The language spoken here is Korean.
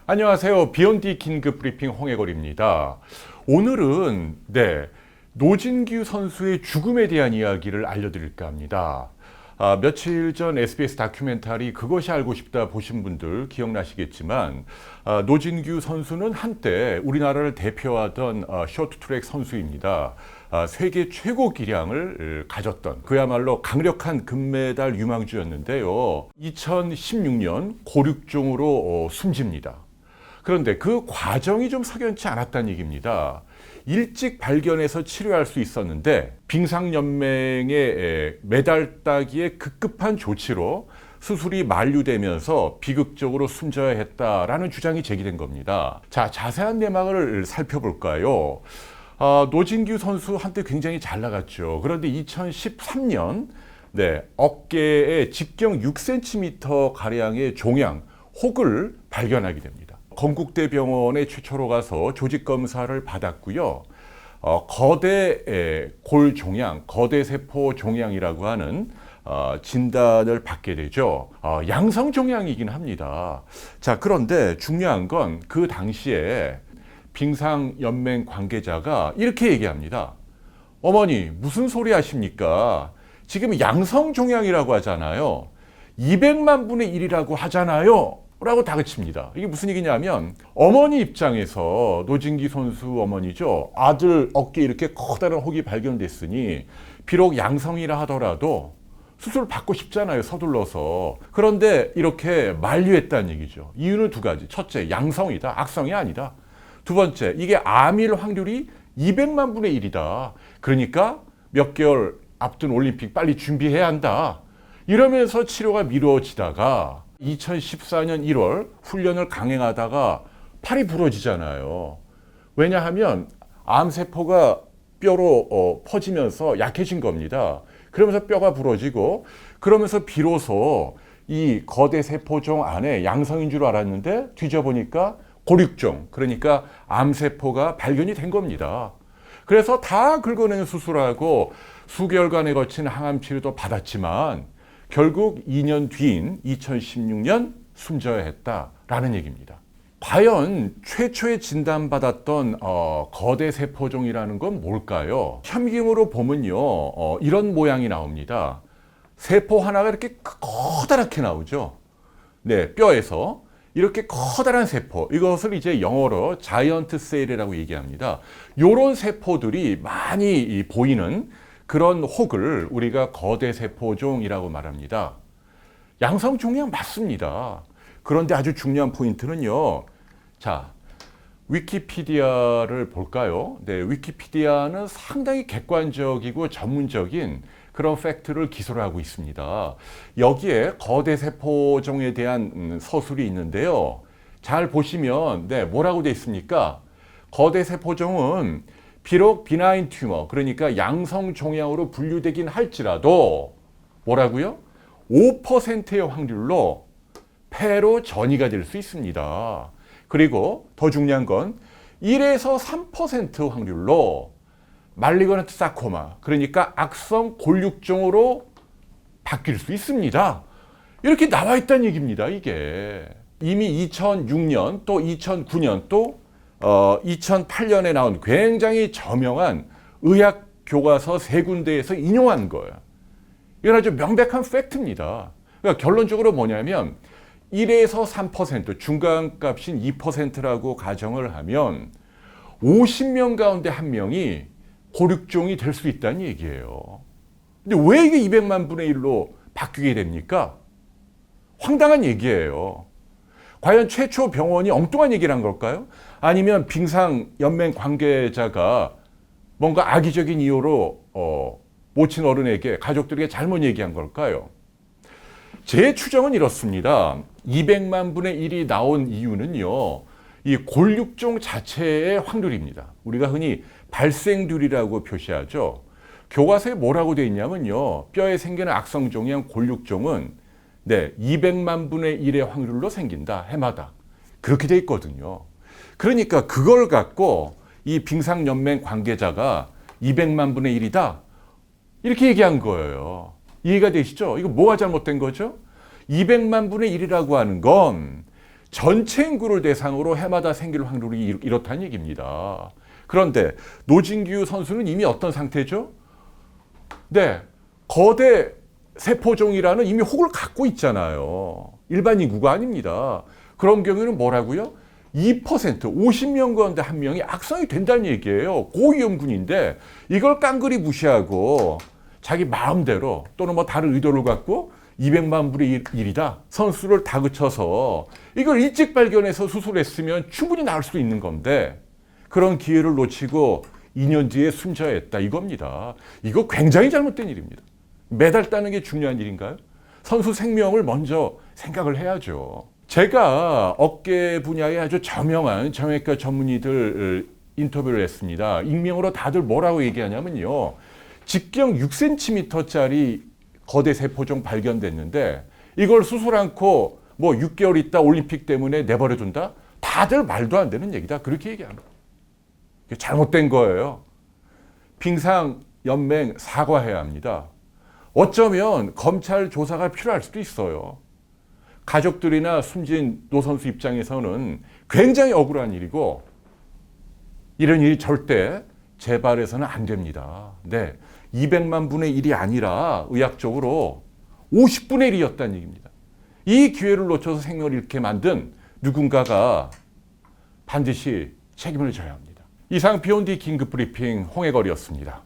안녕하세요. 비욘디 긴급 브리핑 홍해걸입니다. 오늘은 노진규 선수의 죽음에 대한 이야기를 알려드릴까 합니다. 며칠 전 SBS 다큐멘터리 그것이 알고 싶다 보신 분들 기억나시겠지만 노진규 선수는 한때 우리나라를 대표하던 쇼트트랙 선수입니다. 세계 최고 기량을 가졌던 그야말로 강력한 금메달 유망주였는데요. 2016년 고륙종으로 숨집니다. 그런데 그 과정이 좀 석연치 않았다는 얘기입니다. 일찍 발견해서 치료할 수 있었는데 빙상연맹의 메달 따기에 급급한 조치로 수술이 만류되면서 비극적으로 숨져야 했다라는 주장이 제기된 겁니다. 자, 자세한 내막을 살펴볼까요? 노진규 선수 한때 굉장히 잘 나갔죠. 그런데 2013년 어깨에 직경 6cm 가량의 종양, 혹을 발견하게 됩니다. 건국대 병원에 최초로 가서 조직 검사를 받았고요. 거대 골 종양, 거대 세포 종양이라고 하는 진단을 받게 되죠. 양성 종양이긴 합니다. 자, 그런데 중요한 건 그 당시에 빙상연맹 관계자가 이렇게 얘기합니다. 어머니, 무슨 소리 하십니까? 지금 양성 종양이라고 하잖아요. 200만 분의 1이라고 하잖아요. 라고 다그칩니다. 이게 무슨 얘기냐면 어머니 입장에서 노진기 선수 어머니죠. 아들 어깨에 이렇게 커다란 혹이 발견됐으니 비록 양성이라 하더라도 수술을 받고 싶잖아요. 서둘러서. 그런데 이렇게 만류했다는 얘기죠. 이유는 두 가지. 첫째, 양성이다. 악성이 아니다. 두 번째, 이게 암일 확률이 200만 분의 1이다. 그러니까 몇 개월 앞둔 올림픽 빨리 준비해야 한다. 이러면서 치료가 미뤄지다가 2014년 1월 훈련을 강행하다가 팔이 부러지잖아요. 왜냐하면 암세포가 뼈로 퍼지면서 약해진 겁니다. 그러면서 뼈가 부러지고 그러면서 비로소 이 거대 세포종 안에 양성인 줄 알았는데 뒤져보니까 고륙종, 그러니까 암세포가 발견이 된 겁니다. 그래서 다 긁어내는 수술하고 수개월간에 거친 항암 치료도 받았지만 결국 2년 뒤인 2016년 숨져야 했다라는 얘기입니다. 과연 최초에 진단받았던 거대 세포종이라는 건 뭘까요? 현미경으로 보면요, 이런 모양이 나옵니다. 세포 하나가 이렇게 커다랗게 나오죠. 뼈에서 이렇게 커다란 세포, 이것을 이제 영어로 자이언트 셀이라고 얘기합니다. 이런 세포들이 많이 보이는 그런 혹을 우리가 거대 세포종이라고 말합니다. 양성 종양 맞습니다. 그런데 아주 중요한 포인트는요. 자, 위키피디아를 볼까요? 위키피디아는 상당히 객관적이고 전문적인 그런 팩트를 기소를 하고 있습니다. 여기에 거대 세포종에 대한 서술이 있는데요. 잘 보시면 뭐라고 되어 있습니까? 거대 세포종은 비록 비나인 튜머, 그러니까 양성 종양으로 분류되긴 할지라도 뭐라고요? 5%의 확률로 폐로 전이가 될 수 있습니다. 그리고 더 중요한 건 1에서 3% 확률로 말리그넌트 사코마, 그러니까 악성 골육종으로 바뀔 수 있습니다. 이렇게 나와 있다는 얘기입니다. 이게 이미 2006년 또 2009년 또 2008년에 나온 굉장히 저명한 의학 교과서 세 군데에서 인용한 거예요. 이건 아주 명백한 팩트입니다. 그러니까 결론적으로 뭐냐면 1에서 3%, 중간값인 2%라고 가정을 하면 50명 가운데 한 명이 고륙종이 될 수 있다는 얘기예요. 근데 왜 이게 200만 분의 1로 바뀌게 됩니까? 황당한 얘기예요. 과연 최초 병원이 엉뚱한 얘기를 한 걸까요? 아니면 빙상연맹 관계자가 뭔가 악의적인 이유로 모친 어른에게, 가족들에게 잘못 얘기한 걸까요? 제 추정은 이렇습니다. 200만 분의 1이 나온 이유는요, 이 골육종 자체의 확률입니다. 우리가 흔히 발생률이라고 표시하죠. 교과서에 뭐라고 되어 있냐면요, 뼈에 생기는 악성종양 골육종은 200만 분의 1의 확률로 생긴다, 해마다. 그렇게 돼 있거든요. 그러니까 그걸 갖고 이 빙상연맹 관계자가 200만 분의 1이다, 이렇게 얘기한 거예요. 이해가 되시죠? 이거 뭐가 잘못된 거죠? 200만 분의 1이라고 하는 건 전체 인구를 대상으로 해마다 생길 확률이 이렇다는 얘기입니다. 그런데 노진규 선수는 이미 어떤 상태죠? 네, 거대 세포종이라는 이미 혹을 갖고 있잖아요. 일반 인구가 아닙니다. 그런 경우에는 뭐라고요? 2%, 50명 가운데 한 명이 악성이 된다는 얘기예요. 고위험군인데 이걸 깡그리 무시하고 자기 마음대로 또는 뭐 다른 의도를 갖고 200만 불의 일이다. 선수를 다그쳐서 이걸 일찍 발견해서 수술했으면 충분히 나을 수 있는 건데 그런 기회를 놓치고 2년 뒤에 숨져야 했다 이겁니다. 이거 굉장히 잘못된 일입니다. 메달 따는 게 중요한 일인가요? 선수 생명을 먼저 생각을 해야죠. 제가 어깨 분야에 아주 저명한 정형외과 전문의들 인터뷰를 했습니다. 익명으로 다들 뭐라고 얘기하냐면요. 직경 6cm짜리 거대 세포종 발견됐는데 이걸 수술 않고 뭐 6개월 있다 올림픽 때문에 내버려둔다? 다들 말도 안 되는 얘기다. 그렇게 얘기합니다. 잘못된 거예요. 빙상연맹 사과해야 합니다. 어쩌면 검찰 조사가 필요할 수도 있어요. 가족들이나 숨진 노 선수 입장에서는 굉장히 억울한 일이고 이런 일이 절대 재발해서는 안 됩니다. 네, 200만 분의 1이 아니라 의학적으로 50분의 1이었다는 얘기입니다. 이 기회를 놓쳐서 생명을 잃게 만든 누군가가 반드시 책임을 져야 합니다. 이상 B.O.D 긴급 브리핑 홍해걸이었습니다.